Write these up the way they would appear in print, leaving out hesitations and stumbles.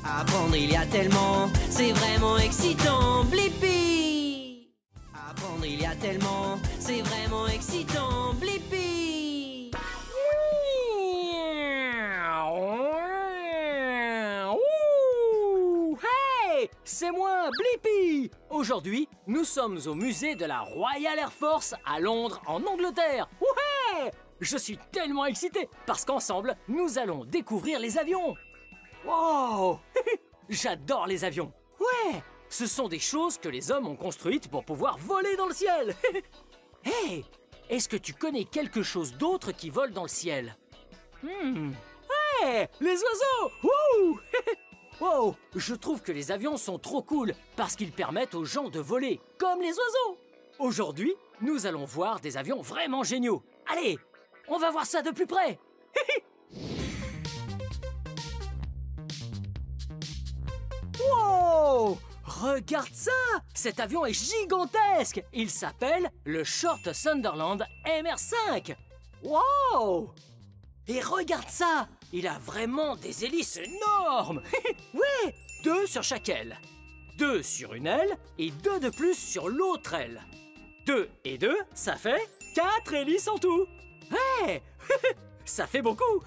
Apprendre il y a tellement, c'est vraiment excitant. Blippi. Apprendre il y a tellement, c'est vraiment excitant. Blippi. Hey, c'est moi, Blippi. Aujourd'hui, nous sommes au musée de la Royal Air Force à Londres, en Angleterre. Ouais! Je suis tellement excité parce qu'ensemble, nous allons découvrir les avions. Wow! J'adore les avions. Ouais! Ce sont des choses que les hommes ont construites pour pouvoir voler dans le ciel. Hey! Est-ce que tu connais quelque chose d'autre qui vole dans le ciel? Ouais! Les oiseaux! Wouh! Wow! Je trouve que les avions sont trop cool parce qu'ils permettent aux gens de voler comme les oiseaux. Aujourd'hui, nous allons voir des avions vraiment géniaux. Allez, on va voir ça de plus près. Wow! Regarde ça! Cet avion est gigantesque! Il s'appelle le Short Sunderland MR5. Wow! Et regarde ça! Il a vraiment des hélices énormes! Ouais! 2 sur chaque aile. 2 sur une aile et 2 de plus sur l'autre aile. 2 et 2, ça fait 4 hélices en tout. Ouais! Ça fait beaucoup!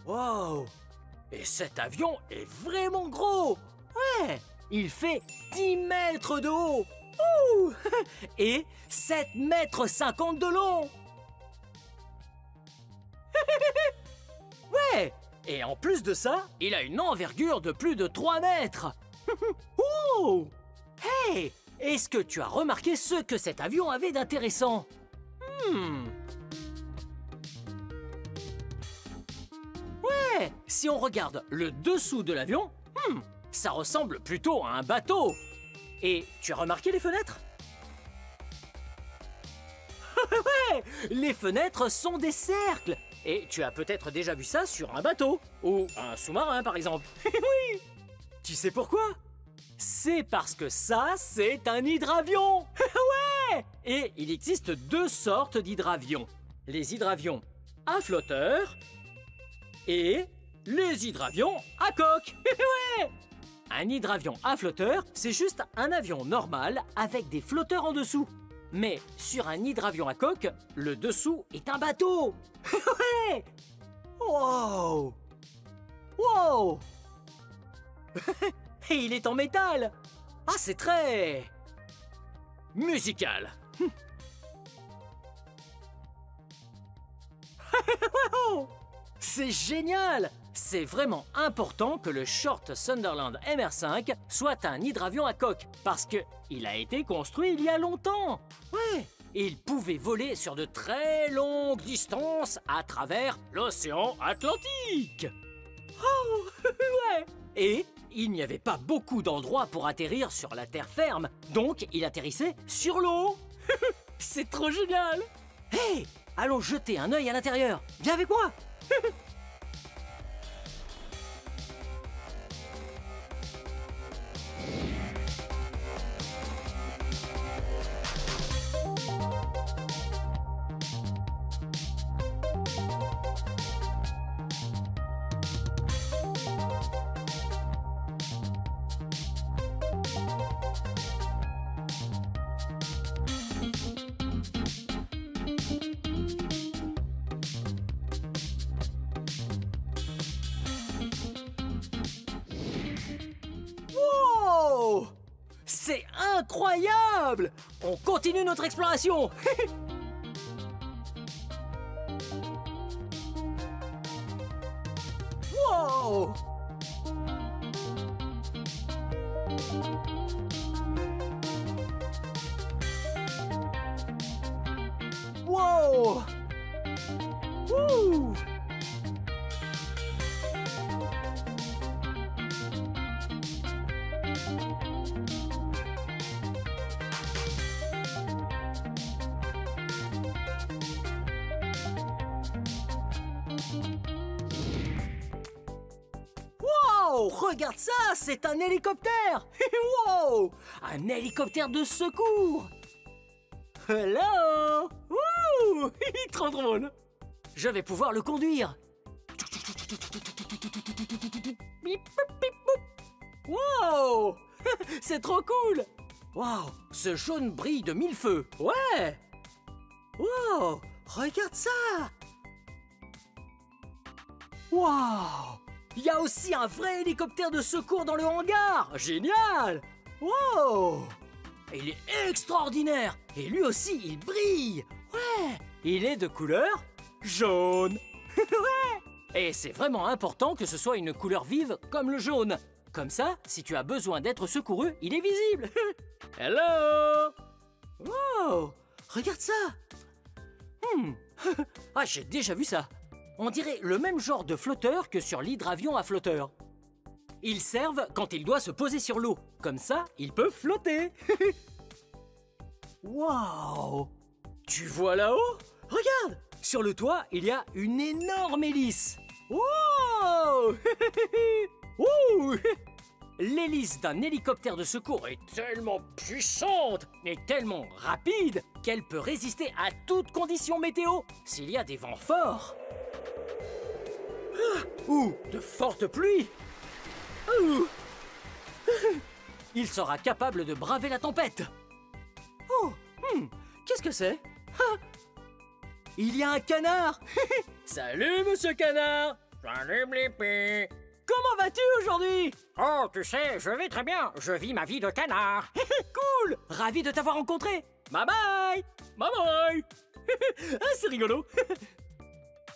Wow! Et cet avion est vraiment gros! Ouais! Il fait 10 mètres de haut! Ouh! Et 7 mètres 50 de long! Ouais! Et en plus de ça, il a une envergure de plus de 3 mètres! Ouh! Hey! Est-ce que tu as remarqué ce que cet avion avait d'intéressant? Ouais! Si on regarde le dessous de l'avion, ça ressemble plutôt à un bateau. Et tu as remarqué les fenêtres? Ouais! Les fenêtres sont des cercles. Et tu as peut-être déjà vu ça sur un bateau. Ou un sous-marin, par exemple. Oui! Tu sais pourquoi? C'est parce que ça, c'est un hydravion. Ouais! Et il existe 2 sortes d'hydravions. Les hydravions à flotteur et les hydravions à coque. Ouais! Un hydravion à flotteur, c'est juste un avion normal avec des flotteurs en dessous. Mais sur un hydravion à coque, le dessous est un bateau. Ouais! Wow! Wow! Et il est en métal. Ah, c'est très... musical. C'est génial! C'est vraiment important que le Short Sunderland MR5 soit un hydravion à coque parce qu'il a été construit il y a longtemps. Ouais! Il pouvait voler sur de très longues distances à travers l'océan Atlantique. Oh! Ouais! Et il n'y avait pas beaucoup d'endroits pour atterrir sur la terre ferme, donc il atterrissait sur l'eau. C'est trop génial! Hey! Allons jeter un œil à l'intérieur. Viens avec moi! Wow! C'est incroyable! On continue notre exploration! Wow! Wow! Wouh! Wow! Regarde ça, c'est un hélicoptère! Wow! Un hélicoptère de secours! Hello! Wouh! Trop drôle! Je vais pouvoir le conduire! Bip, bip, bip, boup. Wow! C'est trop cool! Wow! Ce jaune brille de mille feux! Ouais! Wow! Regarde ça! Wow! Il y a aussi un vrai hélicoptère de secours dans le hangar! Génial! Wow! Il est extraordinaire! Et lui aussi, il brille! Ouais! Il est de couleur jaune! Ouais! Et c'est vraiment important que ce soit une couleur vive comme le jaune. Comme ça, si tu as besoin d'être secouru, il est visible. Hello! Wow! Regarde ça! Ah, j'ai déjà vu ça. On dirait le même genre de flotteur que sur l'hydravion à flotteur. Ils servent quand il doit se poser sur l'eau. Comme ça, il peut flotter. Wow! Tu vois là-haut? Regarde! Sur le toit, il y a une énorme hélice. Wow! Ouh! L'hélice d'un hélicoptère de secours est tellement puissante et tellement rapide qu'elle peut résister à toute condition météo s'il y a des vents forts. Ou de fortes pluies. Il sera capable de braver la tempête. Oh, qu'est-ce que c'est? Il y a un canard. Salut, monsieur canard. Salut Blippi. Comment vas-tu aujourd'hui? Oh, tu sais, je vais très bien. Je vis ma vie de canard. Cool. Ravi de t'avoir rencontré. Bye bye. Bye bye. Ah, c'est rigolo.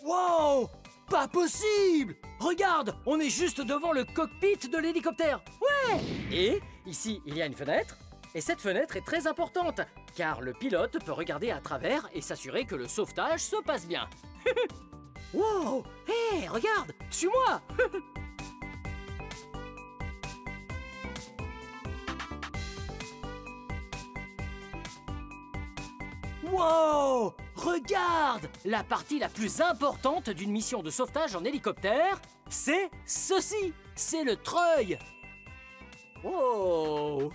Wow! Pas possible! Regarde, on est juste devant le cockpit de l'hélicoptère. Ouais! Et ici, il y a une fenêtre. Et cette fenêtre est très importante, car le pilote peut regarder à travers et s'assurer que le sauvetage se passe bien. Wow! Hé, regarde! Suis-moi! Wow! Regarde! La partie la plus importante d'une mission de sauvetage en hélicoptère, c'est ceci! C'est le treuil! Wow!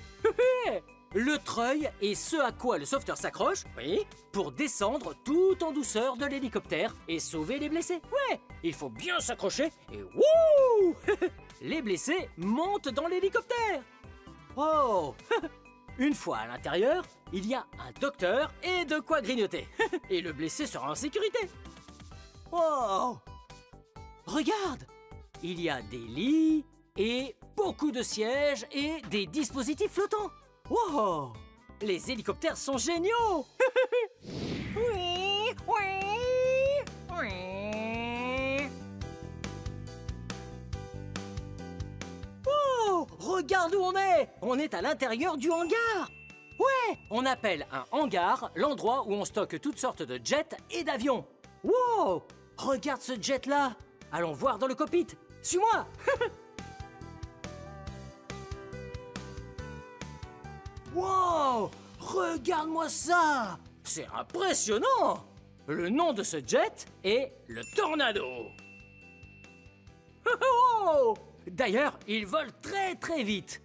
Le treuil est ce à quoi le sauveteur s'accroche, oui, pour descendre tout en douceur de l'hélicoptère et sauver les blessés. Ouais! Il faut bien s'accrocher et wouh! Les blessés montent dans l'hélicoptère! Oh! Une fois à l'intérieur, il y a un docteur et de quoi grignoter. Et le blessé sera en sécurité. Wow! Regarde! Il y a des lits et beaucoup de sièges et des dispositifs flottants. Wow! Les hélicoptères sont géniaux! Oui, oui, oui. Oh! Regarde où on est! On est à l'intérieur du hangar! Ouais! On appelle un hangar l'endroit où on stocke toutes sortes de jets et d'avions. Wow! Regarde ce jet-là! Allons voir dans le cockpit. Suis-moi! Wow! Regarde-moi ça! C'est impressionnant! Le nom de ce jet est le Tornado. Oh! D'ailleurs, il vole très très vite.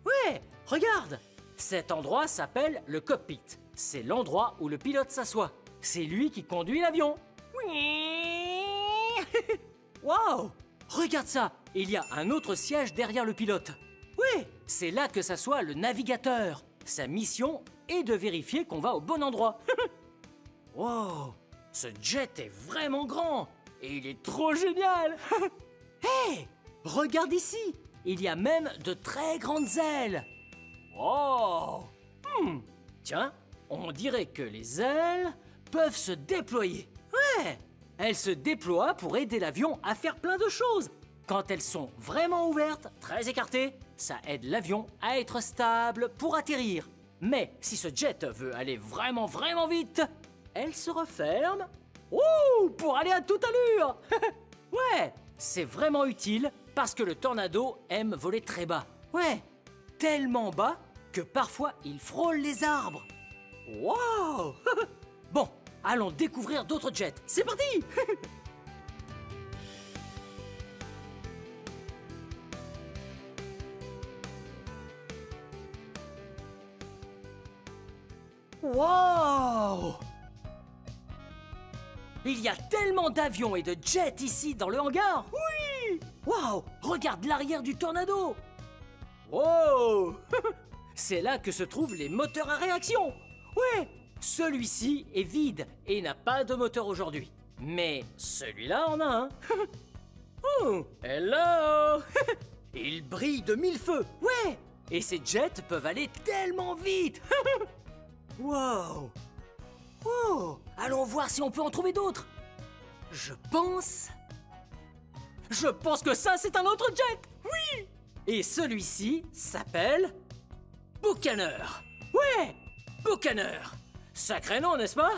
Ouais, regarde! Cet endroit s'appelle le cockpit. C'est l'endroit où le pilote s'assoit. C'est lui qui conduit l'avion. Wow! Regarde ça! Il y a un autre siège derrière le pilote. Ouais, c'est là que s'assoit le navigateur. Sa mission est de vérifier qu'on va au bon endroit. Wow! Ce jet est vraiment grand et il est trop génial. Hey! Regarde ici! Il y a même de très grandes ailes. Wow! Tiens, on dirait que les ailes peuvent se déployer. Ouais! Elles se déploient pour aider l'avion à faire plein de choses. Quand elles sont vraiment ouvertes, très écartées, ça aide l'avion à être stable pour atterrir. Mais si ce jet veut aller vraiment vraiment vite, elle se referme. Ouh! Pour aller à toute allure. Ouais! C'est vraiment utile parce que le Tornado aime voler très bas. Ouais! Tellement bas que parfois il frôle les arbres. Wow! Bon, allons découvrir d'autres jets. C'est parti! Wow! Il y a tellement d'avions et de jets ici dans le hangar. Oui! Wow! Regarde l'arrière du Tornado. Wow! C'est là que se trouvent les moteurs à réaction. Ouais, celui-ci est vide et n'a pas de moteur aujourd'hui. Mais celui-là en a un. Oh, hello! Il brille de mille feux. Ouais! Et ces jets peuvent aller tellement vite. Wow! Oh! Allons voir si on peut en trouver d'autres. Je pense que ça, c'est un autre jet. Oui! Et celui-ci s'appelle Buccaneer. Ouais! Buccaneer. Sacré nom, n'est-ce pas?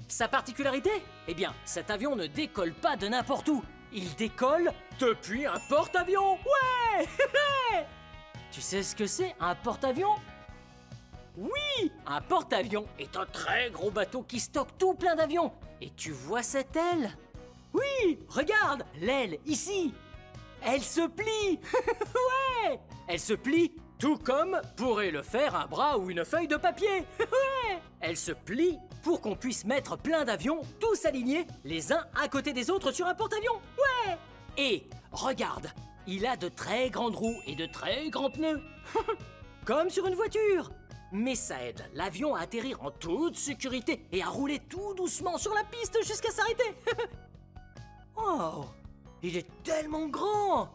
Sa particularité? Eh bien, cet avion ne décolle pas de n'importe où. Il décolle depuis un porte-avions. Ouais! Tu sais ce que c'est, un porte-avions? Oui! Un porte-avions est un très gros bateau qui stocke tout plein d'avions. Et tu vois cette aile? Oui! Regarde! L'aile, ici! Elle se plie! Ouais! Elle se plie tout comme pourrait le faire un bras ou une feuille de papier. Ouais! Elle se plie pour qu'on puisse mettre plein d'avions, tous alignés, les uns à côté des autres sur un porte-avions. Ouais! Et regarde, il a de très grandes roues et de très grands pneus. Comme sur une voiture. Mais ça aide l'avion à atterrir en toute sécurité et à rouler tout doucement sur la piste jusqu'à s'arrêter. Oh! Il est tellement grand.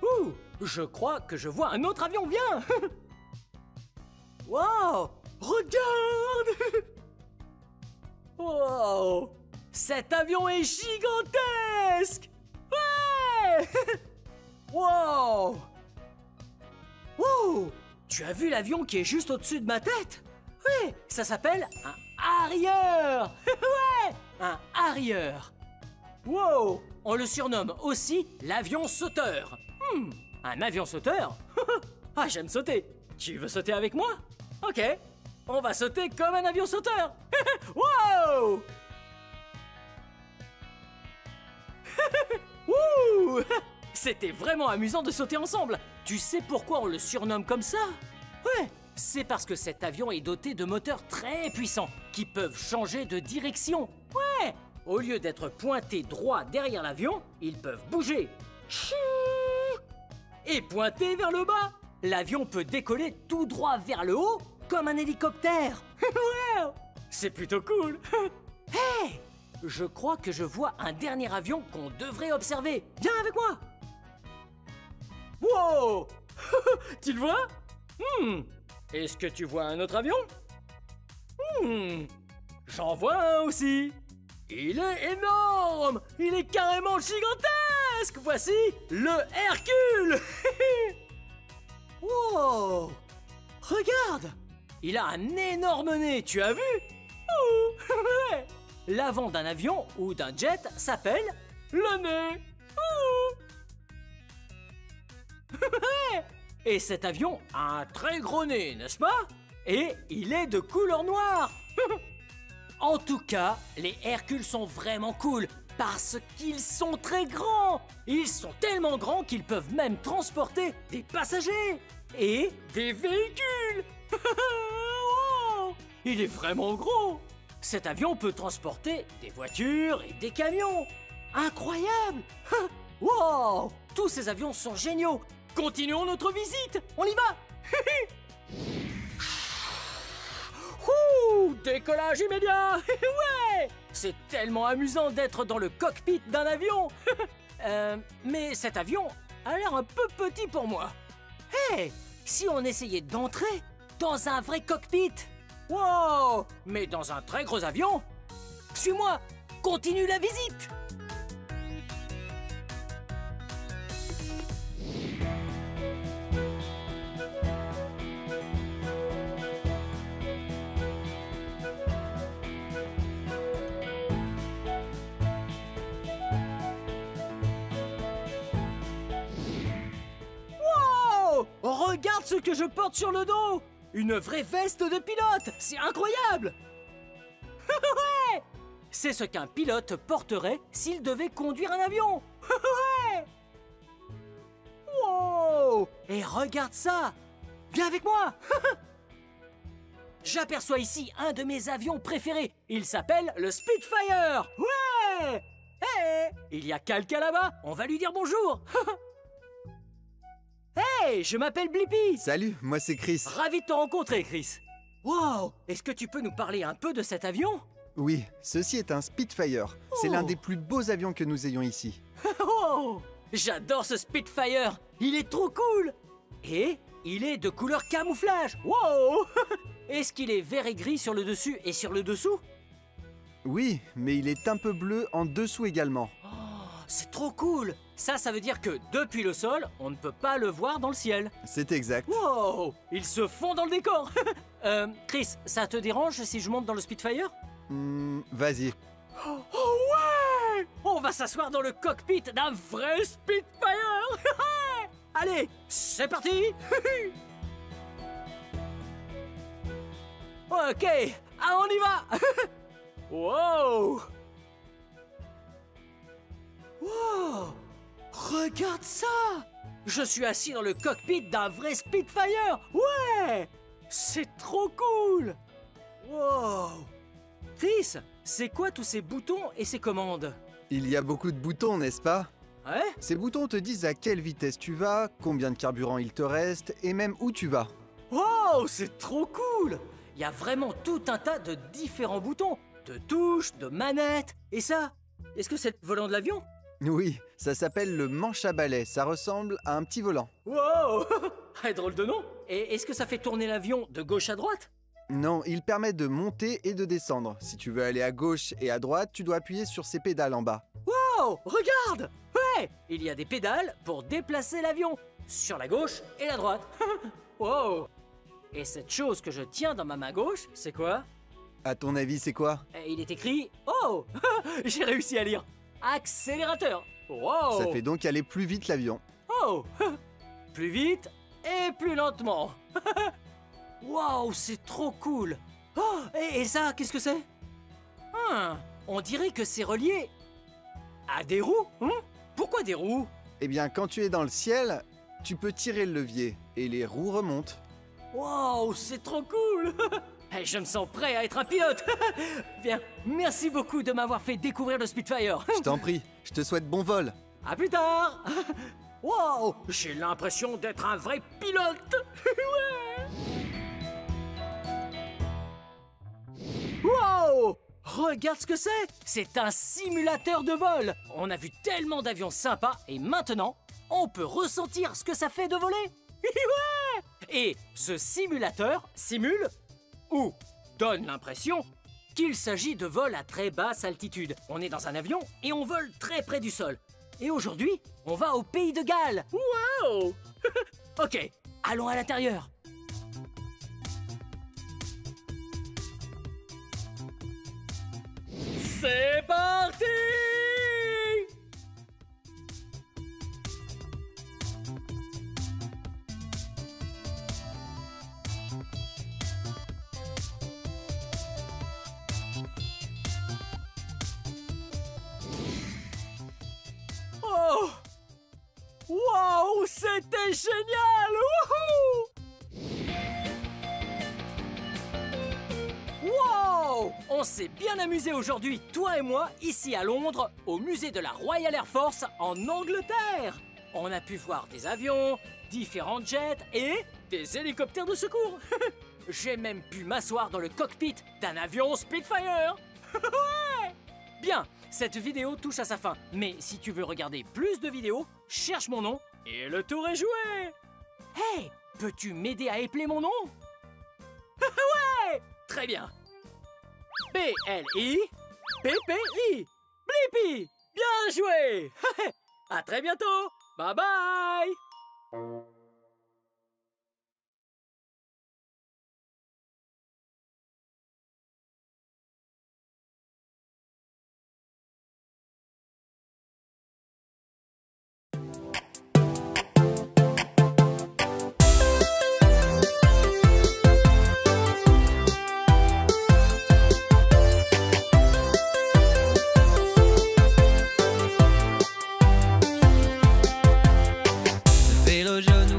Ouh! Je crois que je vois un autre avion, viens. Wow! Regarde! Wow! Cet avion est gigantesque! Ouais! Wow! Wow! Tu as vu l'avion qui est juste au-dessus de ma tête? Ouais! Ça s'appelle un Harrier! Ouais! Un Harrier! Wow! On le surnomme aussi l'avion sauteur. Un avion sauteur? Ah, j'aime sauter. Tu veux sauter avec moi? Ok, on va sauter comme un avion sauteur. Wow! Wouh! C'était vraiment amusant de sauter ensemble. Tu sais pourquoi on le surnomme comme ça? Ouais, c'est parce que cet avion est doté de moteurs très puissants qui peuvent changer de direction. Ouais! Au lieu d'être pointés droit derrière l'avion, ils peuvent bouger. Et pointer vers le bas. L'avion peut décoller tout droit vers le haut comme un hélicoptère. Wow! C'est plutôt cool. Hey! Je crois que je vois un dernier avion qu'on devrait observer. Viens avec moi. Wow! Tu le vois? Est-ce que tu vois un autre avion? J'en vois un aussi. Il est énorme! Il est carrément gigantesque! Voici le Hercule! Wow! Regarde! Il a un énorme nez, tu as vu? L'avant d'un avion ou d'un jet s'appelle le nez. Et cet avion a un très gros nez, n'est-ce pas? Et il est de couleur noire. En tout cas, les Hercules sont vraiment cool parce qu'ils sont très grands. Ils sont tellement grands qu'ils peuvent même transporter des passagers et des véhicules. Wow! Il est vraiment gros. Cet avion peut transporter des voitures et des camions. Incroyable! Wow! Tous ces avions sont géniaux. Continuons notre visite. On y va. Ouh, décollage immédiat. Ouais! C'est tellement amusant d'être dans le cockpit d'un avion. Mais cet avion a l'air un peu petit pour moi. Hey! Si on essayait d'entrer dans un vrai cockpit. Wow! Mais dans un très gros avion. Suis-moi. Continue la visite. Regarde ce que je porte sur le dos! Une vraie veste de pilote! C'est incroyable! Ouais! C'est ce qu'un pilote porterait s'il devait conduire un avion! Ouais! Wow! Et regarde ça! Viens avec moi! J'aperçois ici un de mes avions préférés. Il s'appelle le Spitfire! Ouais! Hé! Il y a quelqu'un là-bas, on va lui dire bonjour! Hey, je m'appelle Blippi. Salut, moi c'est Chris. Ravi de te rencontrer, Chris. Wow, est-ce que tu peux nous parler un peu de cet avion? Oui, ceci est un Spitfire. C'est l'un des plus beaux avions que nous ayons ici. Oh, j'adore ce Spitfire. Il est trop cool. Et il est de couleur camouflage. Wow. Est-ce qu'il est vert et gris sur le dessus et sur le dessous? Oui, mais il est un peu bleu en dessous également. Oh, c'est trop cool. Ça veut dire que depuis le sol, on ne peut pas le voir dans le ciel. C'est exact. Wow, il se fond dans le décor. Chris, ça te dérange si je monte dans le Spitfire? Vas-y. Oh ouais! On va s'asseoir dans le cockpit d'un vrai Spitfire. Allez, c'est parti. Ok, on y va. Wow! Wow! Regarde ça! Je suis assis dans le cockpit d'un vrai Spitfire! Ouais! C'est trop cool! Wow! Chris, c'est quoi tous ces boutons et ces commandes? Il y a beaucoup de boutons, n'est-ce pas? Ouais? Ces boutons te disent à quelle vitesse tu vas, combien de carburant il te reste, et même où tu vas. Wow! C'est trop cool! Il y a vraiment tout un tas de différents boutons, de touches, de manettes. Et ça, est-ce que c'est le volant de l'avion? Oui, ça s'appelle le manche à balai, ça ressemble à un petit volant. Wow! Drôle de nom! Et est-ce que ça fait tourner l'avion de gauche à droite? Non, il permet de monter et de descendre. Si tu veux aller à gauche et à droite, tu dois appuyer sur ces pédales en bas. Wow! Regarde! Ouais! Il y a des pédales pour déplacer l'avion, sur la gauche et la droite. Wow! Et cette chose que je tiens dans ma main gauche, c'est quoi? À ton avis, c'est quoi? Il est écrit... Oh! J'ai réussi à lire! Accélérateur! Wow! Ça fait donc aller plus vite l'avion. Oh! Plus vite et plus lentement. Wow, c'est trop cool. Oh, et ça, qu'est-ce que c'est? On dirait que c'est relié à des roues. Pourquoi des roues? Eh bien, quand tu es dans le ciel, tu peux tirer le levier et les roues remontent. Wow, c'est trop cool. Je me sens prêt à être un pilote. Bien, merci beaucoup de m'avoir fait découvrir le Spitfire. Je t'en prie, je te souhaite bon vol. À plus tard. Wow, j'ai l'impression d'être un vrai pilote. Ouais. Wow! Regarde ce que c'est! C'est un simulateur de vol! On a vu tellement d'avions sympas et maintenant, on peut ressentir ce que ça fait de voler! Ouais! Et ce simulateur simule ou donne l'impression qu'il s'agit de vol à très basse altitude. On est dans un avion et on vole très près du sol. Et aujourd'hui, on va au pays de Galles! Wow! Ok, allons à l'intérieur. C'est parti! Oh! Wow! C'était génial! Wouhou! Wow! On s'est bien amusé aujourd'hui, toi et moi, ici à Londres, au musée de la Royal Air Force en Angleterre. On a pu voir des avions, différents jets et des hélicoptères de secours. J'ai même pu m'asseoir dans le cockpit d'un avion Spitfire. Ouais! Bien, cette vidéo touche à sa fin. Mais si tu veux regarder plus de vidéos, cherche mon nom et le tour est joué. Hey, peux-tu m'aider à épeler mon nom? Ouais! Très bien. B-L-I P-P-I Blippi. Bien joué. À très bientôt. Bye bye. Vélo jaune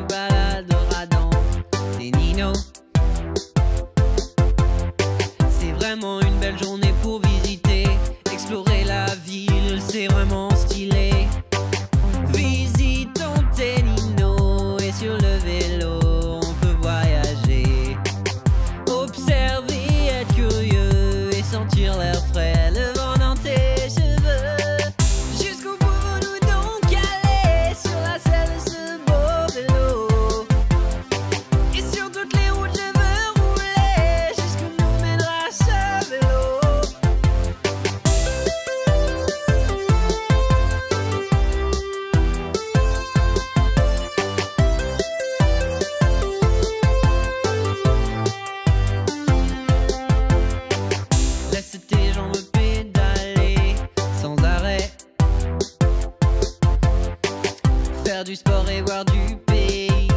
sport et voir du pays.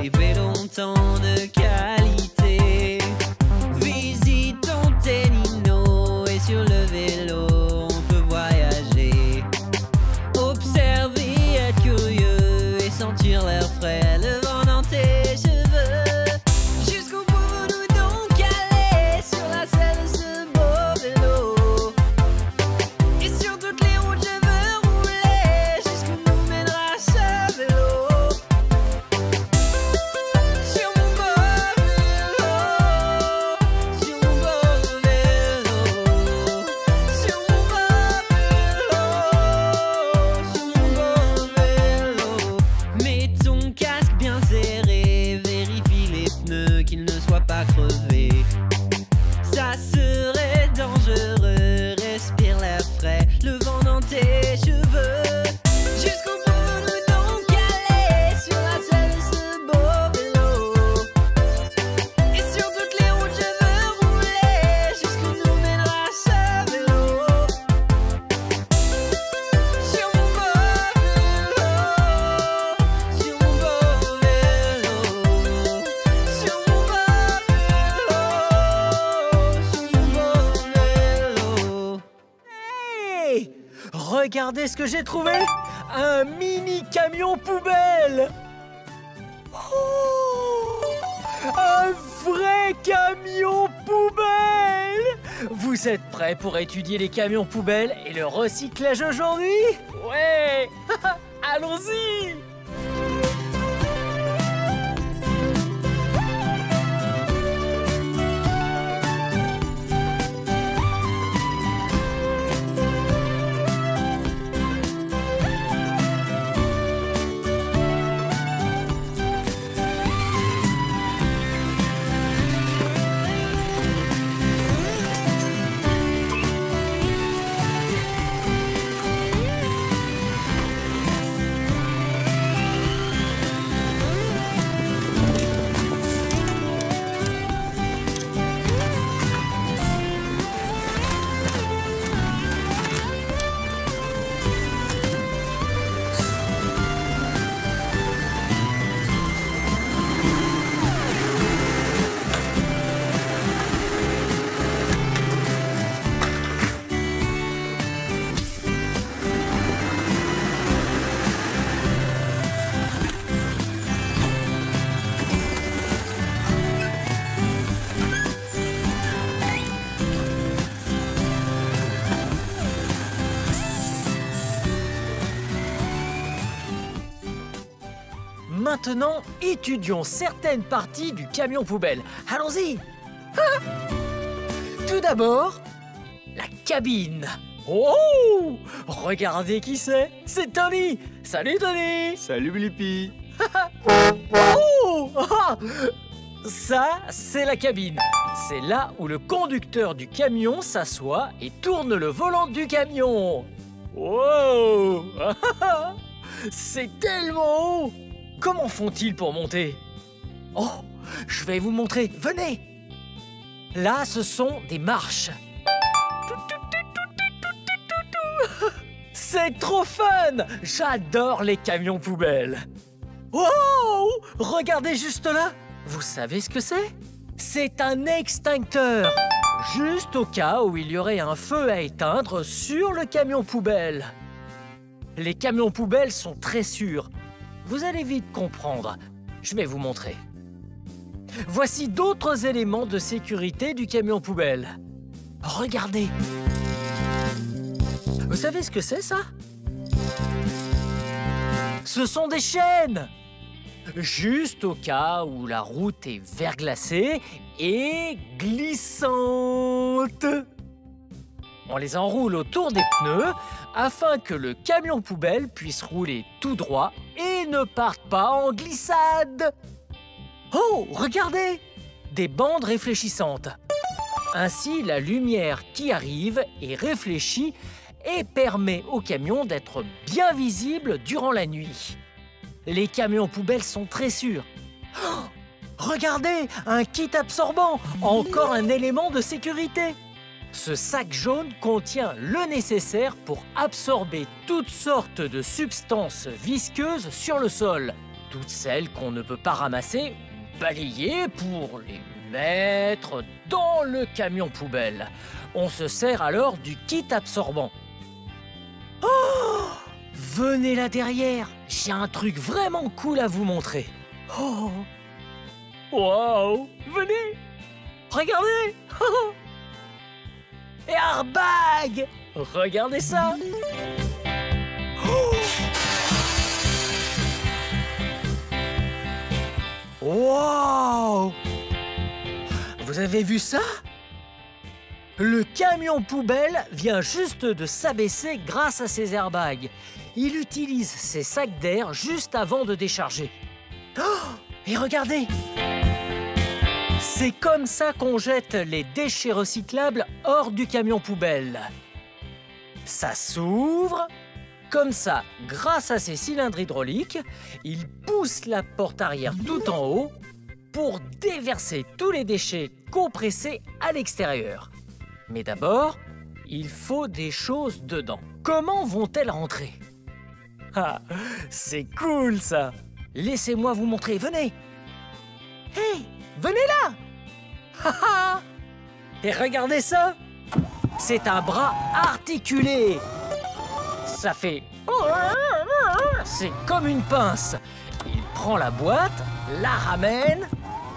Les vélos ont tant de qualité. Visitons Tenino et sur le vélo on peut voyager. Observer, être curieux et sentir l'air frais, le vent dans tes cheveux. Jusqu'au bout nous donc aller sur la selle de ce beau vélo. Et sur toutes les routes je veux rouler jusqu'où nous mènera ce vélo. Sur mon beau vélo, sur mon beau vélo, sur mon beau vélo. Mets ton casque bien serré, vérifie les pneus qu'ils ne soient pas crevés. Ça serait dangereux, respire l'air frais, le vent dans tes cheveux. Jusqu'au bout nous donc aller sur la selle de ce beau vélo. Et sur toutes les routes je veux rouler jusqu'où nous mènera ce vélo. Sur mon beau vélo, sur mon beau vélo, sur mon beau vélo. Hey! Regardez ce que j'ai trouvé! Un mini camion poubelle! Oh! Un vrai camion poubelle! Vous êtes prêts pour étudier les camions poubelles et le recyclage aujourd'hui? Ouais! Allons-y! Maintenant, étudions certaines parties du camion poubelle. Allons-y! Ah! Tout d'abord, la cabine. Oh! Regardez qui c'est! C'est Tony! Salut Tony! Salut Blippi. Oh! Ah! Ça, c'est la cabine. C'est là où le conducteur du camion s'assoit et tourne le volant du camion. Wow! C'est tellement haut! Comment font-ils pour monter? Oh, je vais vous montrer. Venez! Là, ce sont des marches. C'est trop fun! J'adore les camions poubelles. Wow! Regardez juste là. Vous savez ce que c'est? C'est un extincteur. Juste au cas où il y aurait un feu à éteindre sur le camion poubelle. Les camions poubelles sont très sûrs. Vous allez vite comprendre. Je vais vous montrer. Voici d'autres éléments de sécurité du camion poubelle. Regardez. Vous savez ce que c'est, ça? Ce sont des chaînes. Juste au cas où la route est verglacée et glissante. On les enroule autour des pneus afin que le camion poubelle puisse rouler tout droit et ne parte pas en glissade. Oh, regardez! Des bandes réfléchissantes. Ainsi, la lumière qui arrive est réfléchie et permet au camion d'être bien visible durant la nuit. Les camions poubelles sont très sûrs. Oh, regardez, un kit absorbant, encore un élément de sécurité. Ce sac jaune contient le nécessaire pour absorber toutes sortes de substances visqueuses sur le sol. Toutes celles qu'on ne peut pas ramasser, balayer pour les mettre dans le camion poubelle. On se sert alors du kit absorbant. Oh! Venez là derrière, j'ai un truc vraiment cool à vous montrer. Oh! Wow! Venez! Regardez! Airbag! Regardez ça! Oh! Wow! Vous avez vu ça? Le camion poubelle vient juste de s'abaisser grâce à ses airbags. Il utilise ses sacs d'air juste avant de décharger. Oh! Et regardez! C'est comme ça qu'on jette les déchets recyclables hors du camion poubelle. Ça s'ouvre. Comme ça, grâce à ses cylindres hydrauliques, il pousse la porte arrière tout en haut pour déverser tous les déchets compressés à l'extérieur. Mais d'abord, il faut des choses dedans. Comment vont-elles rentrer? Ah, c'est cool ça! Laissez-moi vous montrer, venez! Hey, venez là! Haha! Et regardez ça! C'est un bras articulé! Ça fait... C'est comme une pince. Il prend la boîte, la ramène,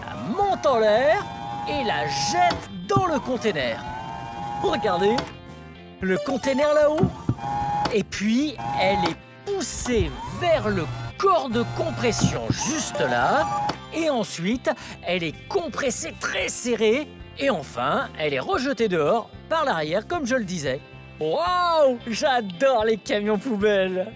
la monte en l'air et la jette dans le container. Regardez, le container là-haut. Et puis, elle est poussée vers le corps de compression juste là. Et ensuite, elle est compressée très serrée. Et enfin, elle est rejetée dehors par l'arrière, comme je le disais. Waouh! J'adore les camions poubelles!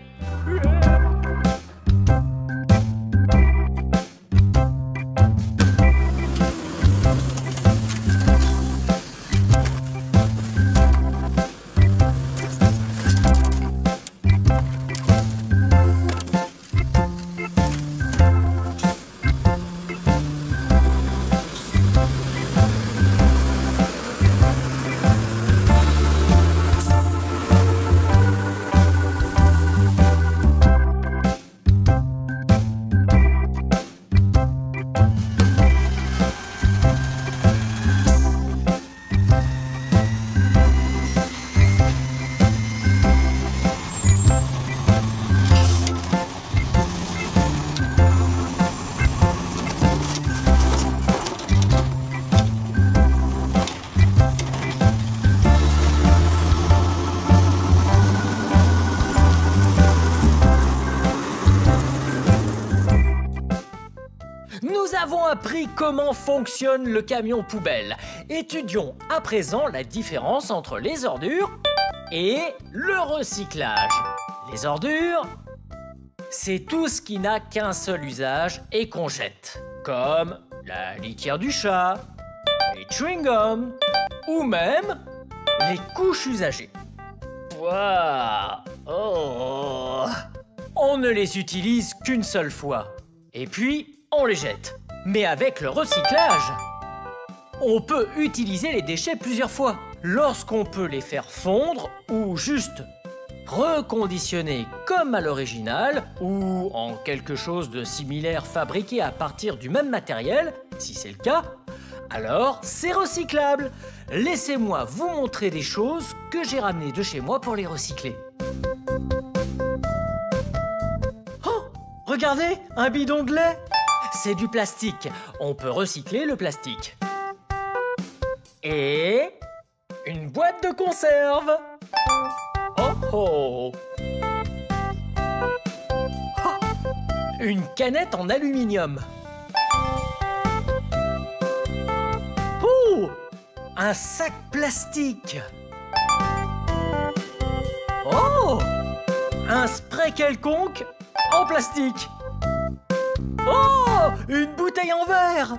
Nous avons appris comment fonctionne le camion poubelle. Étudions à présent la différence entre les ordures et le recyclage. Les ordures, c'est tout ce qui n'a qu'un seul usage et qu'on jette, comme la litière du chat, les chewing-gums ou même les couches usagées. Waouh! Oh! On ne les utilise qu'une seule fois. Et puis, on les jette. Mais avec le recyclage, on peut utiliser les déchets plusieurs fois. Lorsqu'on peut les faire fondre ou juste reconditionner comme à l'original ou en quelque chose de similaire fabriqué à partir du même matériel, si c'est le cas, alors c'est recyclable. Laissez-moi vous montrer des choses que j'ai ramenées de chez moi pour les recycler. Oh, regardez, un bidon de lait. C'est du plastique. On peut recycler le plastique. Et une boîte de conserve. Oh oh. Oh, une canette en aluminium. Oh, un sac plastique. Oh, un spray quelconque en plastique. Oh, une bouteille en verre.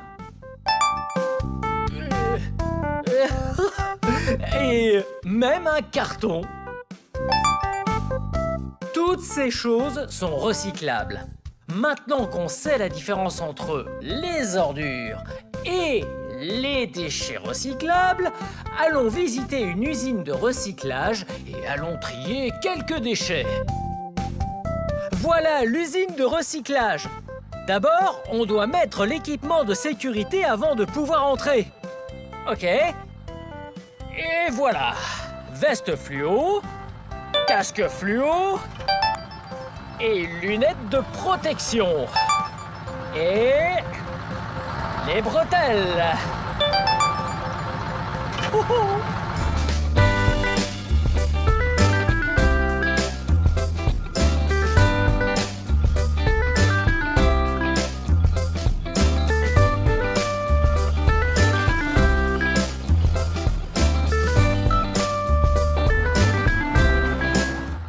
Et même un carton. Toutes ces choses sont recyclables. Maintenant qu'on sait la différence entre les ordures et les déchets recyclables, allons visiter une usine de recyclage et allons trier quelques déchets. Voilà l'usine de recyclage. D'abord, on doit mettre l'équipement de sécurité avant de pouvoir entrer. Ok. Et voilà. Veste fluo, casque fluo et lunettes de protection. Et les bretelles.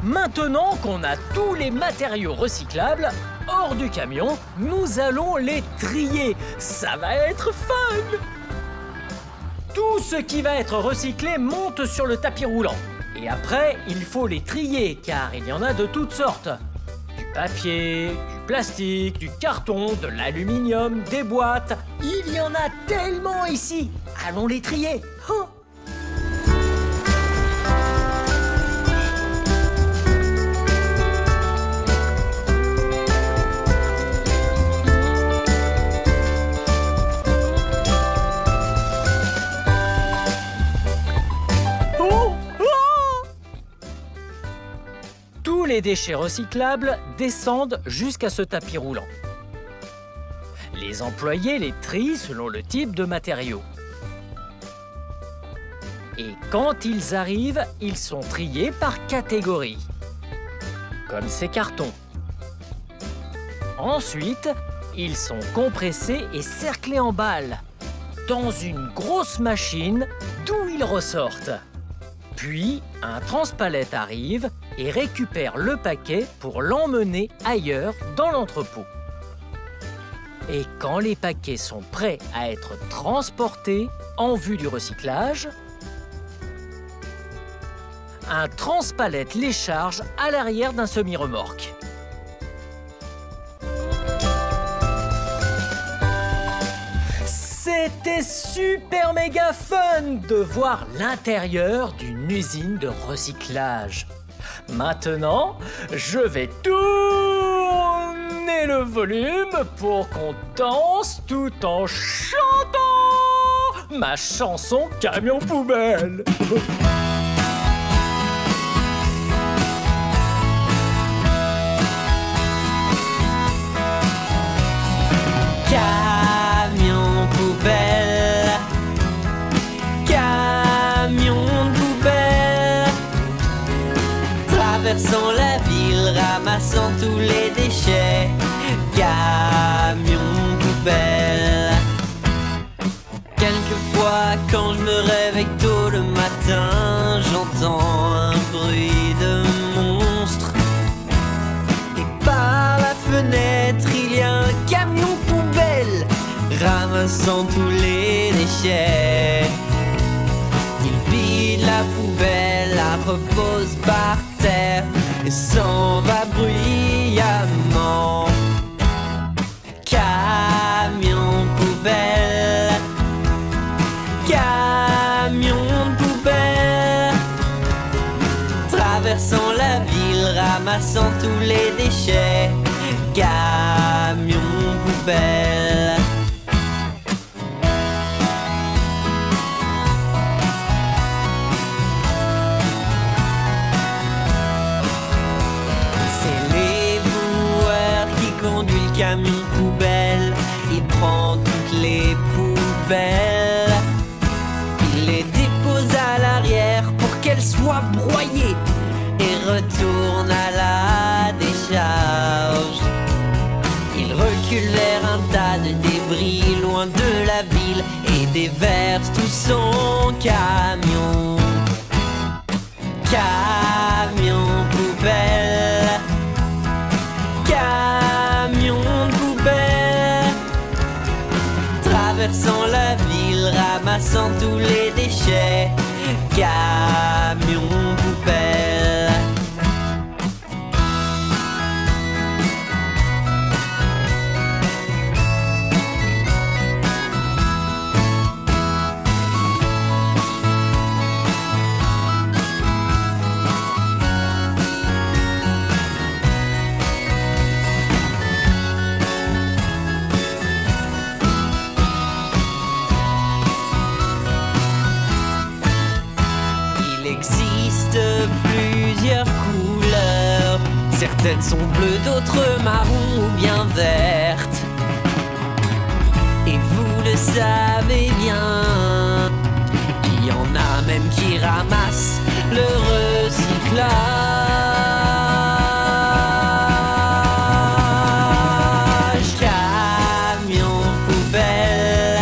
Maintenant qu'on a tous les matériaux recyclables hors du camion, nous allons les trier. Ça va être fun! Tout ce qui va être recyclé monte sur le tapis roulant. Et après, il faut les trier, car il y en a de toutes sortes. Du papier, du plastique, du carton, de l'aluminium, des boîtes. Il y en a tellement ici! Allons les trier! Oh. Tous les déchets recyclables descendent jusqu'à ce tapis roulant. Les employés les trient selon le type de matériaux. Et quand ils arrivent, ils sont triés par catégorie, comme ces cartons. Ensuite, ils sont compressés et cerclés en balles, dans une grosse machine d'où ils ressortent. Puis, un transpalette arrive et récupère le paquet pour l'emmener ailleurs dans l'entrepôt. Et quand les paquets sont prêts à être transportés en vue du recyclage, un transpalette les charge à l'arrière d'un semi-remorque. C'était super méga fun de voir l'intérieur d'une usine de recyclage. Maintenant, je vais tourner le volume pour qu'on danse tout en chantant ma chanson Camion Poubelle. Camion poubelle, camion de poubelle, traversant la ville, ramassant tous les déchets. Camion poubelle. Quelquefois, quand je me réveille tôt le matin, j'entends un bruit de monstre. Et par la fenêtre, il y a un camion poubelle ramassant tous les déchets. Il vide la poubelle, la repose par terre et s'en va bruyamment. Camion poubelle, camion de poubelle, traversant la ville, ramassant tous les déchets. Camion poubelle. C'est l'éboueur qui conduit le camion poubelle. Il prend toutes les poubelles, il les dépose à l'arrière pour qu'elles soient broyées et retourne à la décharge. Il recule vers un tas de débris loin de la ville et déverse tout son camion. Camion poubelle, camion de poubelle, traversant la ville, ramassant tous les déchets. Camion poubelle. Certaines sont bleues, d'autres marron ou bien vertes. Et vous le savez bien, il y en a même qui ramassent le recyclage. Camion poubelle,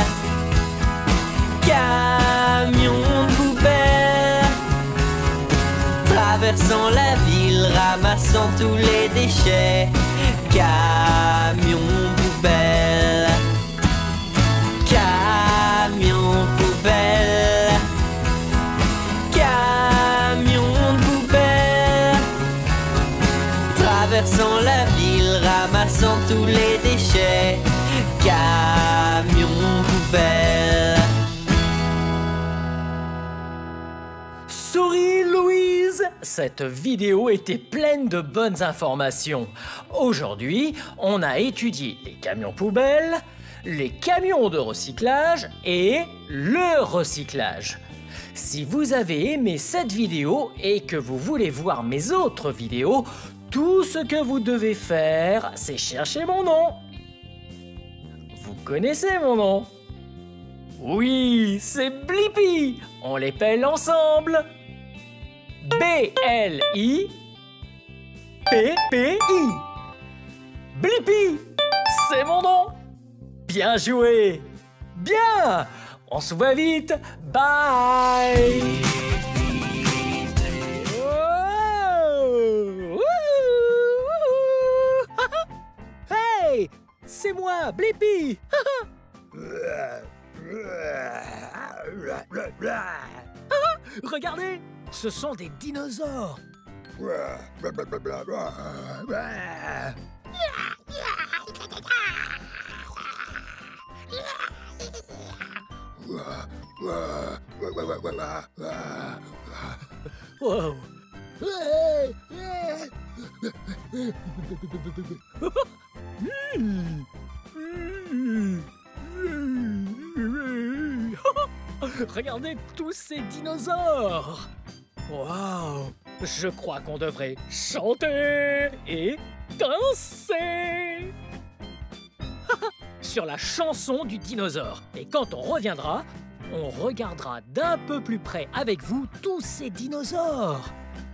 camion poubelle, traversant la ville, ramassant tous les déchets. Camion poubelle, camion poubelle, camion poubelle, traversant la ville, ramassant tous les déchets. Camion poubelle. Souris Louise, cette vidéo était pleine de bonnes informations. Aujourd'hui, on a étudié les camions poubelles, les camions de recyclage et le recyclage. Si vous avez aimé cette vidéo et que vous voulez voir mes autres vidéos, tout ce que vous devez faire, c'est chercher mon nom. Vous connaissez mon nom? Oui, c'est Blippi. On l'épelle ensemble. B-L-I-P-P-I. Blippi, c'est mon nom. Bien joué. Bien. On se voit vite. Bye. Hey, c'est moi, Blippi. Regardez, ce sont des dinosaures. Wow. Regardez tous ces dinosaures. Waouh. Je crois qu'on devrait chanter et danser sur la chanson du dinosaure. Et quand on reviendra, on regardera d'un peu plus près avec vous tous ces dinosaures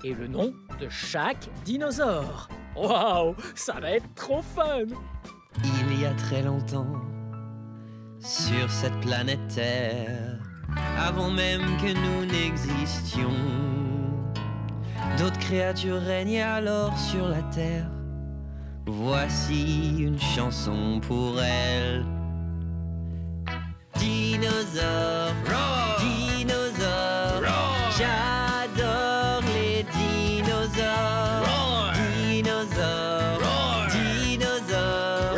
et le nom de chaque dinosaure. Waouh, ça va être trop fun. Il y a très longtemps, sur cette planète Terre, avant même que nous n'existions, d'autres créatures régnaient alors sur la Terre. Voici une chanson pour elles. Dinosaures, dinosaures, j'adore les dinosaures. Dinosaures, dinosaures,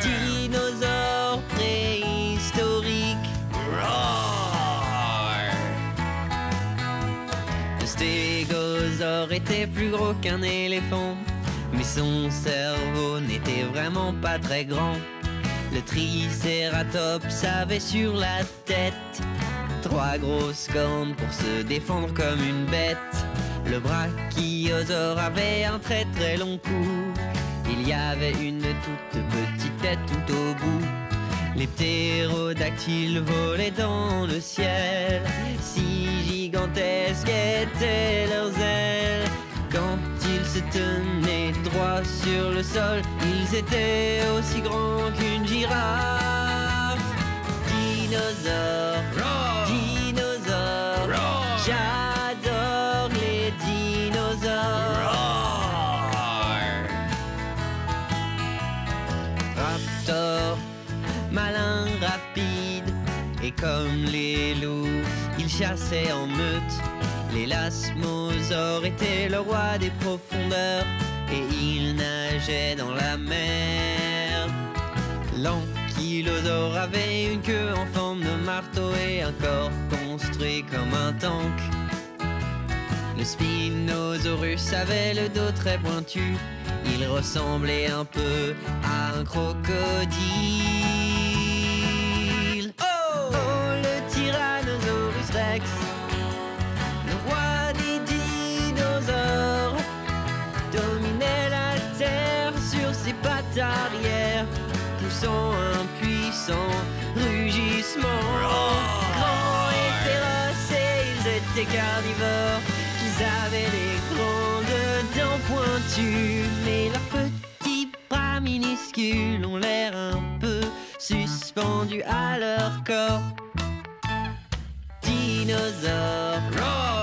dinosaures préhistoriques. Le stégosaure était plus gros qu'un éléphant, mais son cerveau n'était vraiment pas très grand. Le tricératops avait sur la tête 3 grosses cornes pour se défendre comme une bête. Le brachiosaure avait un très très long cou. Il y avait une toute petite tête tout au bout. Les ptérodactyles volaient dans le ciel. Si gigantesques étaient leurs ailes. Quand ils se tenaient droit sur le sol, ils étaient aussi grands qu'une girafe. Dinosaures, dinosaures, j'adore les dinosaures. Raptor, malin, rapide, et comme les loups, il chassait en meute. L'élasmosaure était le roi des profondeurs et il nageait dans la mer. L'ankylosaure avait une queue en forme de marteau et un corps construit comme un tank. Le Spinosaurus avait le dos très pointu, il ressemblait un peu à un crocodile. Oh, le Tyrannosaurus Rex, le roi des dinosaures, dominait la poussant un puissant rugissement. Grands et féroces, et ils étaient carnivores. Ils avaient des grandes dents pointues, mais leurs petits bras minuscules ont l'air un peu suspendus à leur corps. Dinosaures,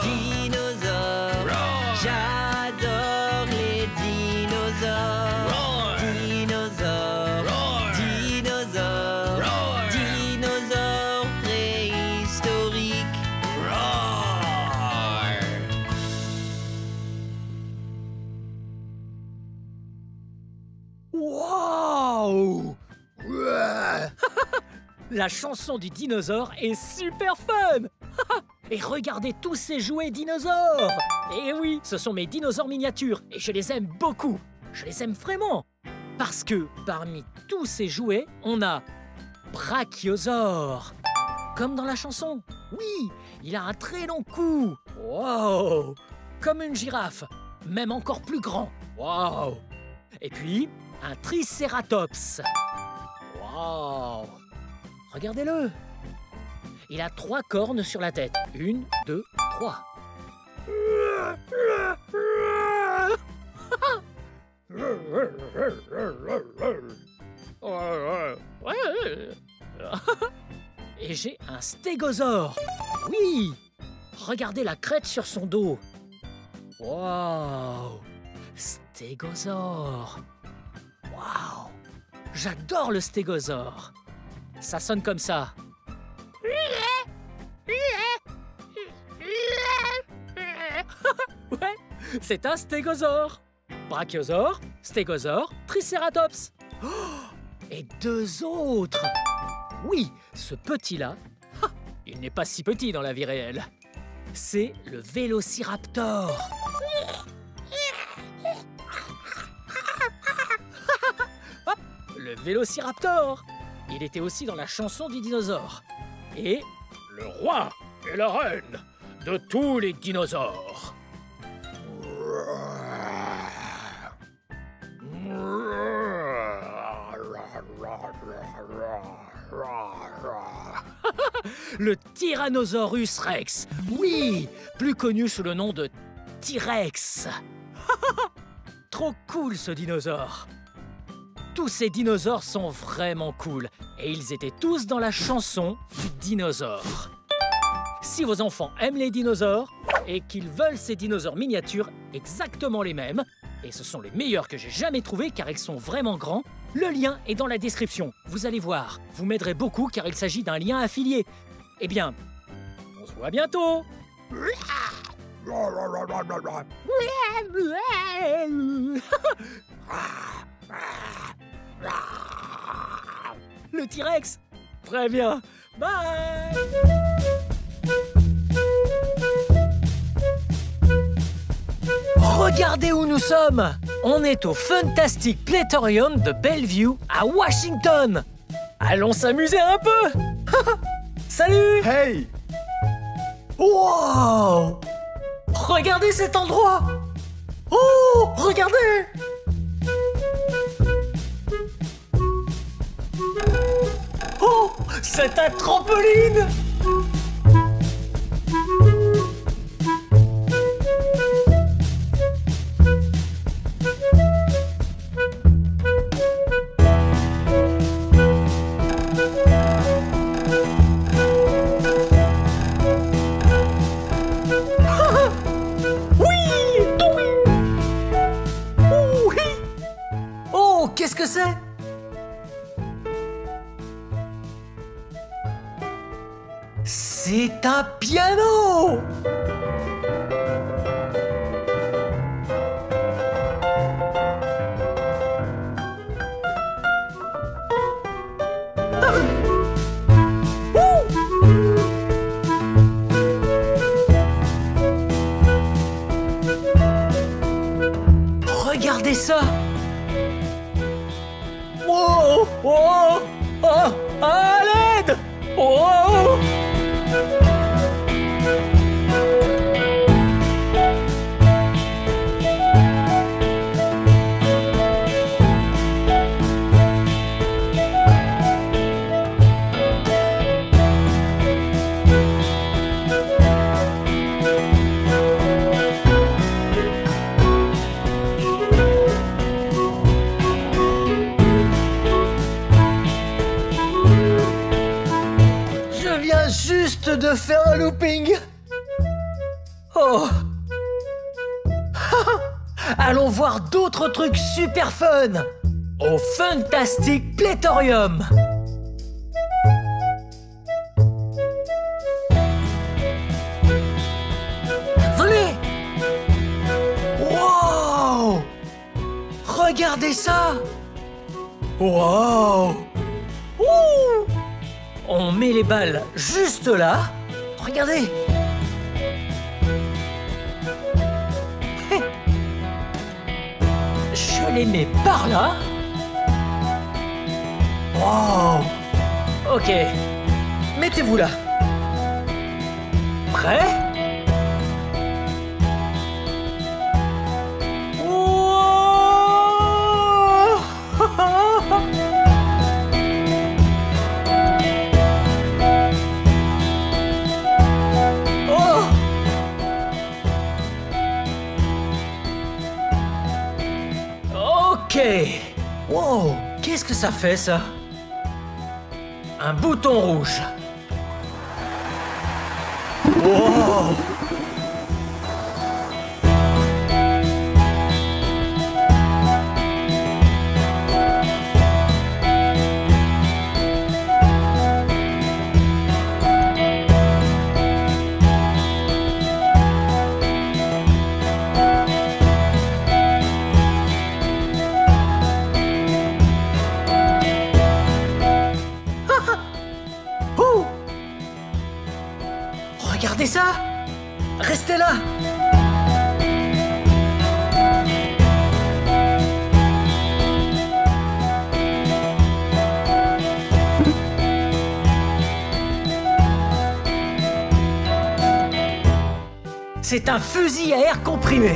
dinosaures, j'adore les dinosaures. Dinosaures, dinosaures, dinosaures préhistoriques. Wow! La chanson du dinosaure est super fun! Et regardez tous ces jouets dinosaures! Et oui, ce sont mes dinosaures miniatures et je les aime beaucoup. Je les aime vraiment. Parce que parmi tous ces jouets, on a Brachiosaure. Comme dans la chanson. Oui, il a un très long cou. Wow! Comme une girafe, même encore plus grand. Wow! Et puis, un Tricératops. Wow! Regardez-le! Il a 3 cornes sur la tête. 1, 2, 3. Et j'ai un stégosaure. Oui! Regardez la crête sur son dos. Wow! Stégosaure. Wow! J'adore le stégosaure. Ça sonne comme ça. Ouais, c'est un stégosaure. Brachiosaure, stégosaure, tricératops. Oh, et 2 autres. Oui, ce petit-là, il n'est pas si petit dans la vie réelle. C'est le vélociraptor. Hop, le vélociraptor. Il était aussi dans la chanson du dinosaure. Et le roi et la reine de tous les dinosaures. Le Tyrannosaurus Rex. Oui, plus connu sous le nom de T-Rex. Trop cool ce dinosaure. Tous ces dinosaures sont vraiment cool et ils étaient tous dans la chanson du dinosaure. Si vos enfants aiment les dinosaures et qu'ils veulent ces dinosaures miniatures exactement les mêmes, et ce sont les meilleurs que j'ai jamais trouvés car ils sont vraiment grands, le lien est dans la description. Vous allez voir, vous m'aiderez beaucoup car il s'agit d'un lien affilié. Eh bien, on se voit bientôt. Le T-Rex. Très bien. Bye. Regardez où nous sommes. On est au Funtastic Planetorium de Bellevue à Washington. Allons s'amuser un peu. Salut. Hey! Wow! Regardez cet endroit. Oh, regardez. Oh, c'est un trampoline. Qu'est-ce que c'est? C'est un piano! Regardez ça! Oh, oh, oh, à l'aide! Oh! de faire un looping. Oh. Allons voir d'autres trucs super fun au Funtastic Playtorium. Venez. Wow. Regardez ça. Wow. Ouh. On met les balles juste là. Regardez. Je les mets par là. Wow. Ok. Mettez-vous là. Prêt? Wow. Oh. Ok. Wow. Qu'est-ce que ça fait, ça? Un bouton rouge. Wow. Ouh. Regardez ça. Restez là. C'est un fusil à air comprimé.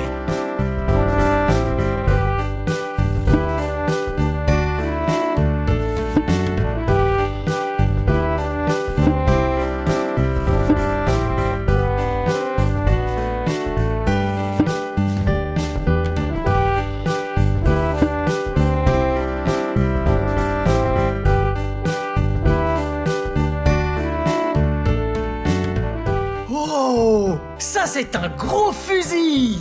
Oh, ça c'est un gros fusil.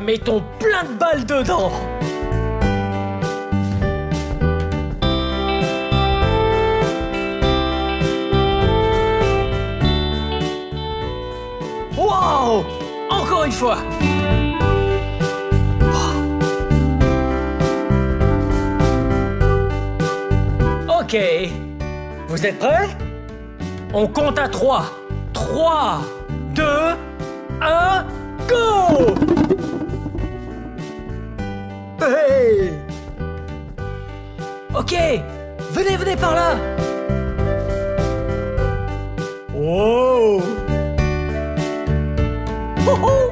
Mettons plein de balles dedans. Wow! Encore une fois. Ok. Vous êtes prêts? On compte à 3. 3, 2, 1, go! Hey! Ok, venez par là. Oh! Oh, oh!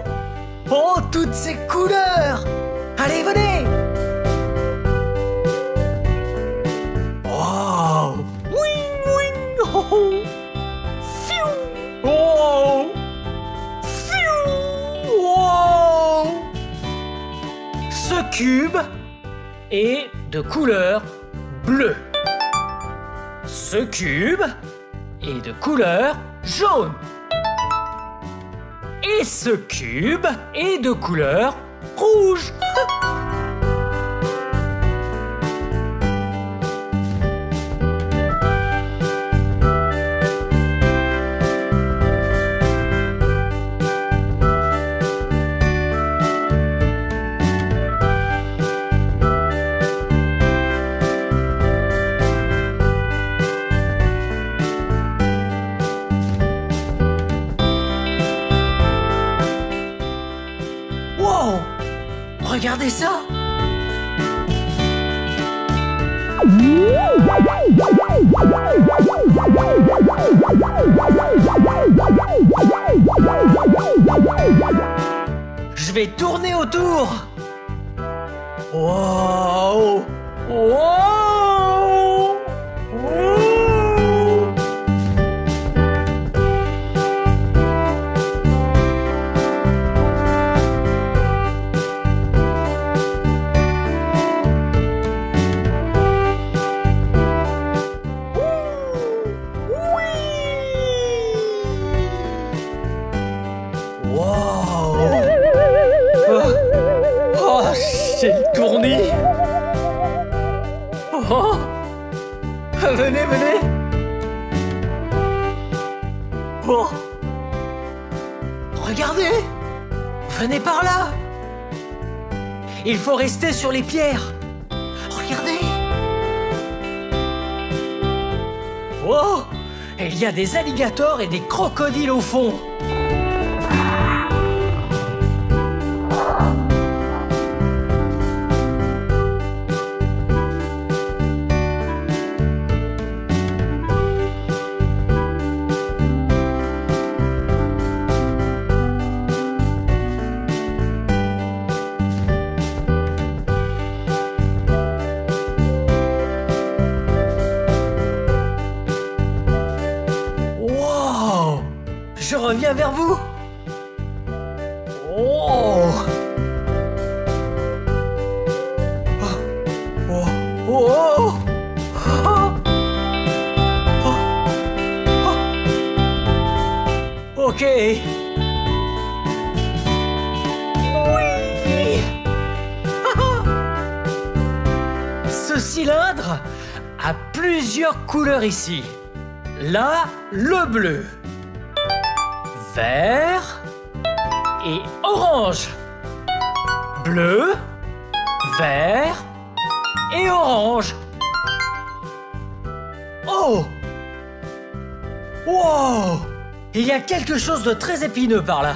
Oh, toutes ces couleurs! Allez, venez! Oh! Wing, wing, oh, oh! Wow! Wow! Ce cube est de couleur bleue. Ce cube est de couleur jaune. Et ce cube est de couleur rouge. Wow! Regardez ça! Je vais tourner autour! Wow! Wow! Wow! Venez, venez. Oh. Regardez. Venez par là. Il faut rester sur les pierres. Regardez. Oh. Il y a des alligators et des crocodiles au fond. Je reviens vers vous. Oh. Oh. Oh. Oh. Oh. Ok. Oui. Ce cylindre a plusieurs couleurs ici. Là, le bleu. Vert et orange. Bleu, vert et orange. Oh! Wow! Il y a quelque chose de très épineux par là.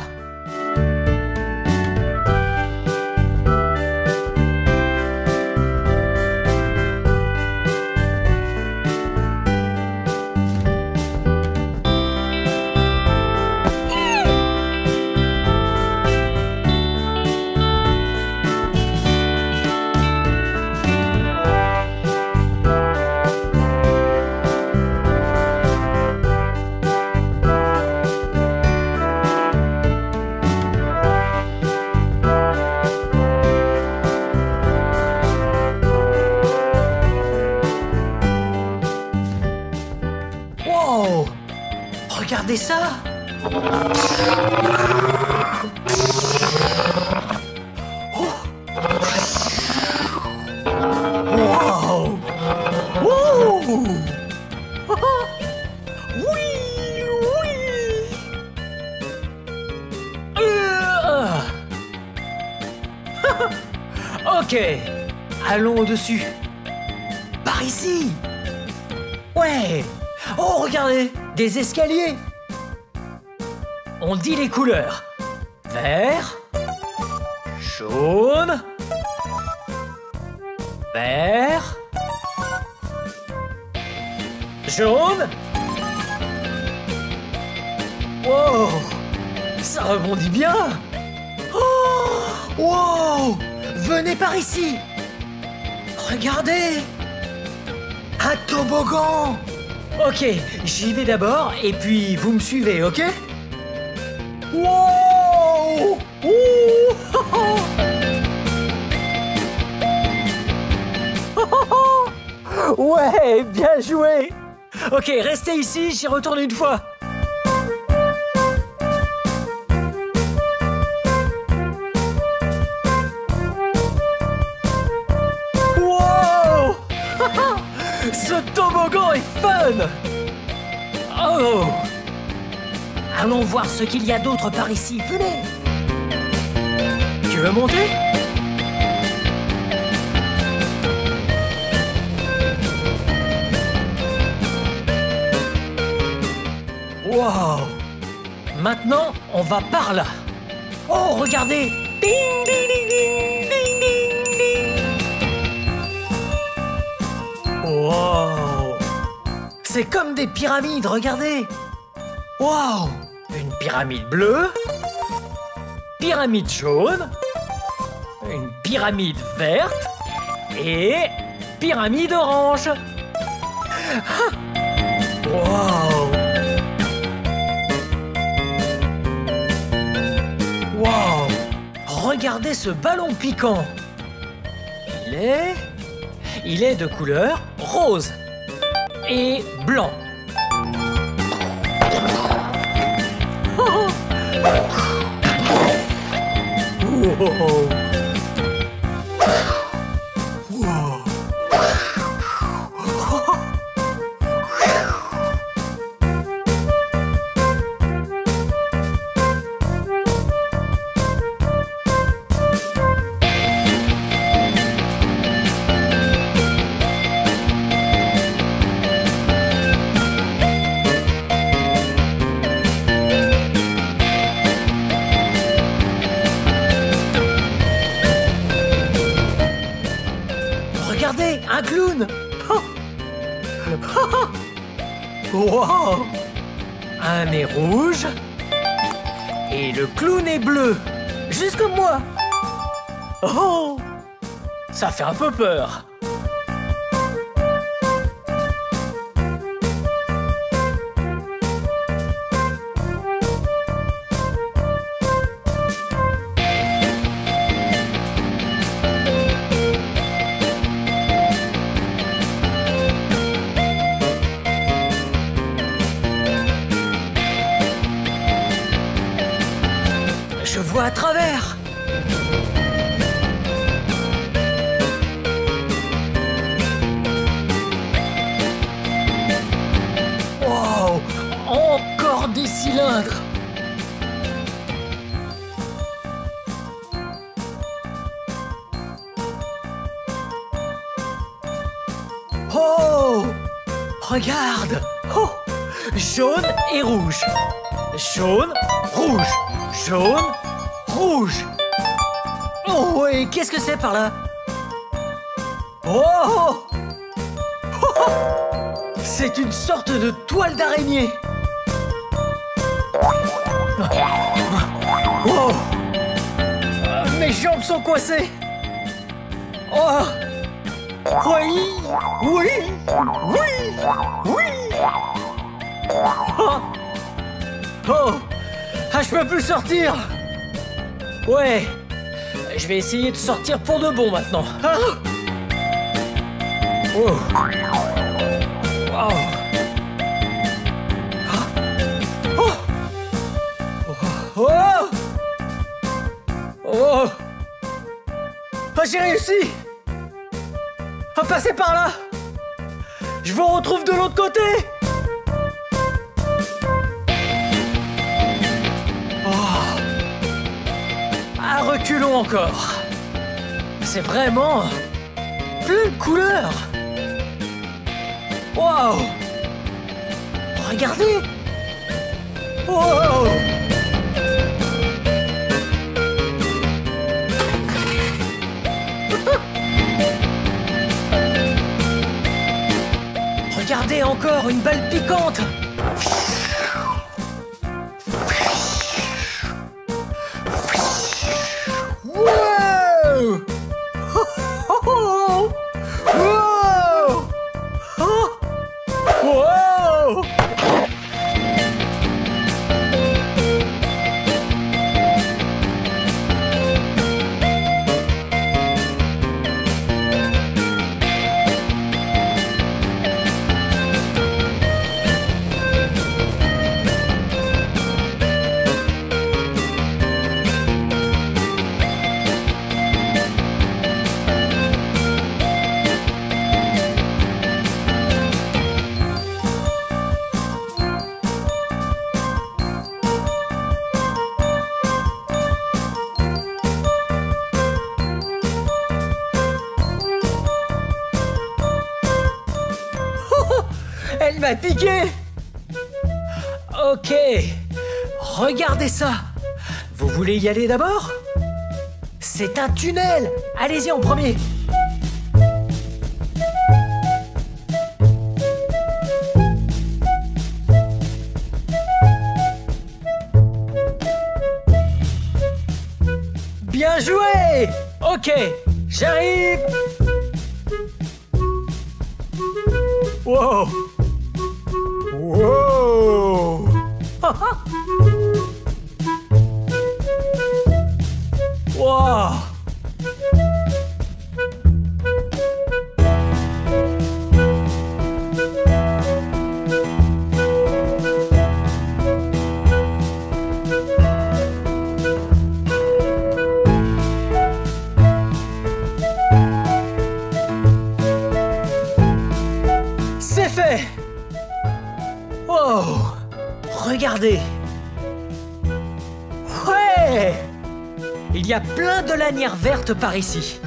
Regardez ça! Oh. Wow! Wow! Oui! Oui! Ok! Allons au-dessus. Par ici! Ouais! Oh, regardez! Des escaliers! On dit les couleurs. Vert, jaune, vert, jaune. Wow! Ça rebondit bien! Oh! Wow! Venez par ici! Regardez! Un toboggan! Ok, j'y vais d'abord et puis vous me suivez, ok? Wow! Ouh! Ouais, bien joué! Ok, restez ici, j'y retourne une fois. Wow! Ce toboggan est fun! Oh! Allons voir ce qu'il y a d'autre par ici. Venez! Tu veux monter? Wow! Maintenant, on va par là. Oh, regardez! Ding, ding, ding, ding, ding, ding, ding. Wow! C'est comme des pyramides, regardez! Wow! Une pyramide bleue, pyramide jaune, une pyramide verte et pyramide orange. Ah! Wow! Wow! Regardez ce ballon piquant. Il est de couleur rose et blanc. Wow. Wow. jaune. Wow. Un nez rouge. Et le clown est bleu. Juste comme moi. Oh, ça fait un peu peur. Je vois à travers. Wow, encore des cylindres. Oh, regarde. Oh, jaune et rouge. Jaune, rouge. Jaune, rouge. Oh, et qu'est-ce que c'est par là? Oh, oh, c'est une sorte de toile d'araignée. Oh, mes jambes sont coincées. Oh, oui, oui, oui, oui. Oh, oh. Ah, je peux plus sortir. Ouais, je vais essayer de sortir pour de bon maintenant. Ah. Oh. Wow. Ah. Oh. Oh. Oh. Oh. Ah, j'ai réussi à passer par là. Je vous retrouve de l'autre côté. Reculons encore. C'est vraiment plein de couleurs. Wow. Regardez. Wow. Regardez encore une balle piquante. Elle m'a piqué. Ok, regardez ça. Vous voulez y aller d'abord? C'est un tunnel. Allez-y en premier. Bien joué. Ok, j'arrive. Wow. Wow. Wow. C'est fait. Wow. Regardez. Ouais. Il y a plein de lanières vertes par ici.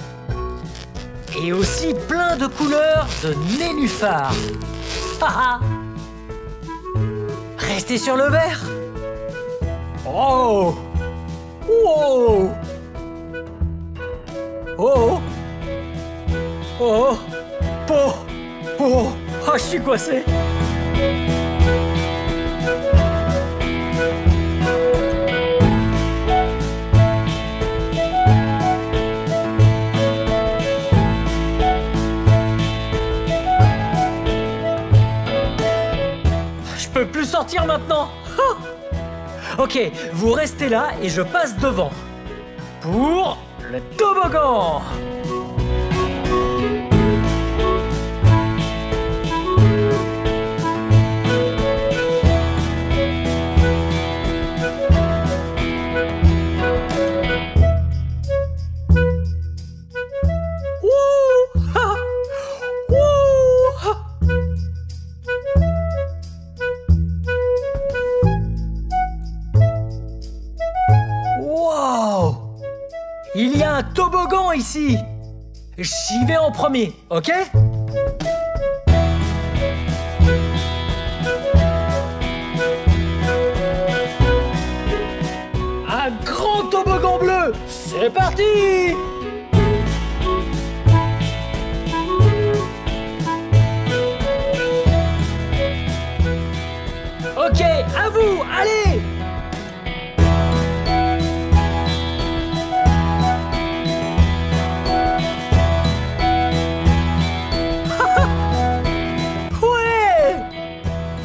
Et aussi plein de couleurs de nénuphars. Haha. Restez sur le vert. Oh. Wow. Oh. Oh. Oh, oh, oh, je suis coincé. Je peux plus sortir maintenant. Ok, vous restez là et je passe devant. Pour le toboggan. Il y a un toboggan ici. J'y vais en premier, ok? Un grand toboggan bleu. C'est parti! Ok, à vous, allez!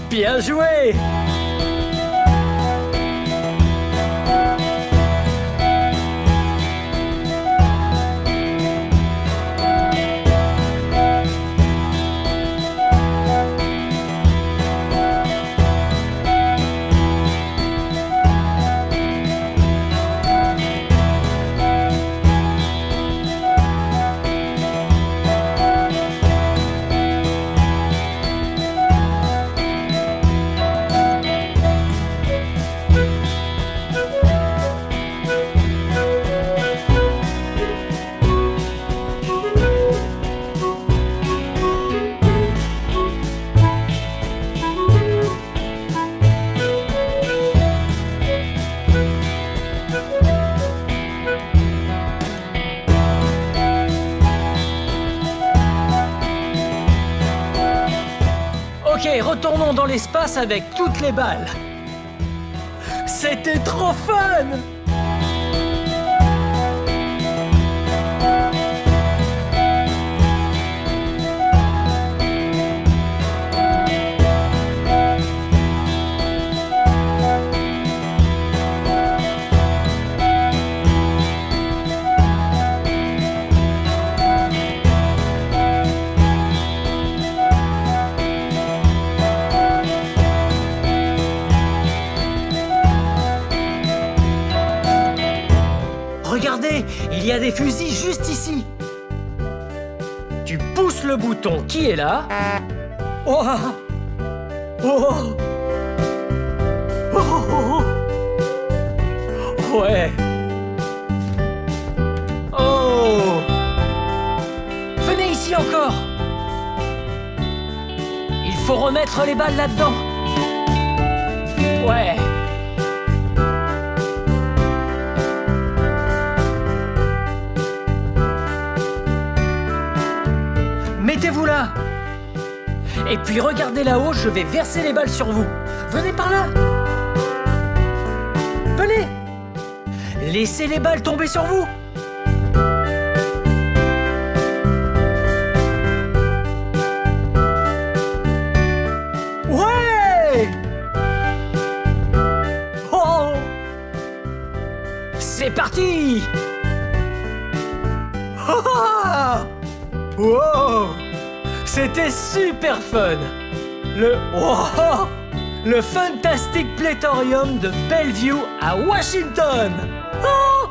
Bien joué! Ok, retournons dans l'espace avec toutes les balles. C'était trop fun! Regardez, il y a des fusils juste ici. Tu pousses le bouton qui est là. Oh, oh, oh, oh, oh. Ouais. Oh. Venez ici encore. Il faut remettre les balles là-dedans. Ouais. Mettez-vous là. Et puis regardez là-haut, je vais verser les balles sur vous. Venez par là. Venez. Laissez les balles tomber sur vous. Ouais. Oh. C'est parti. Wow! C'était super fun! Le Fantastic Planétorium de Bellevue à Washington! Oh!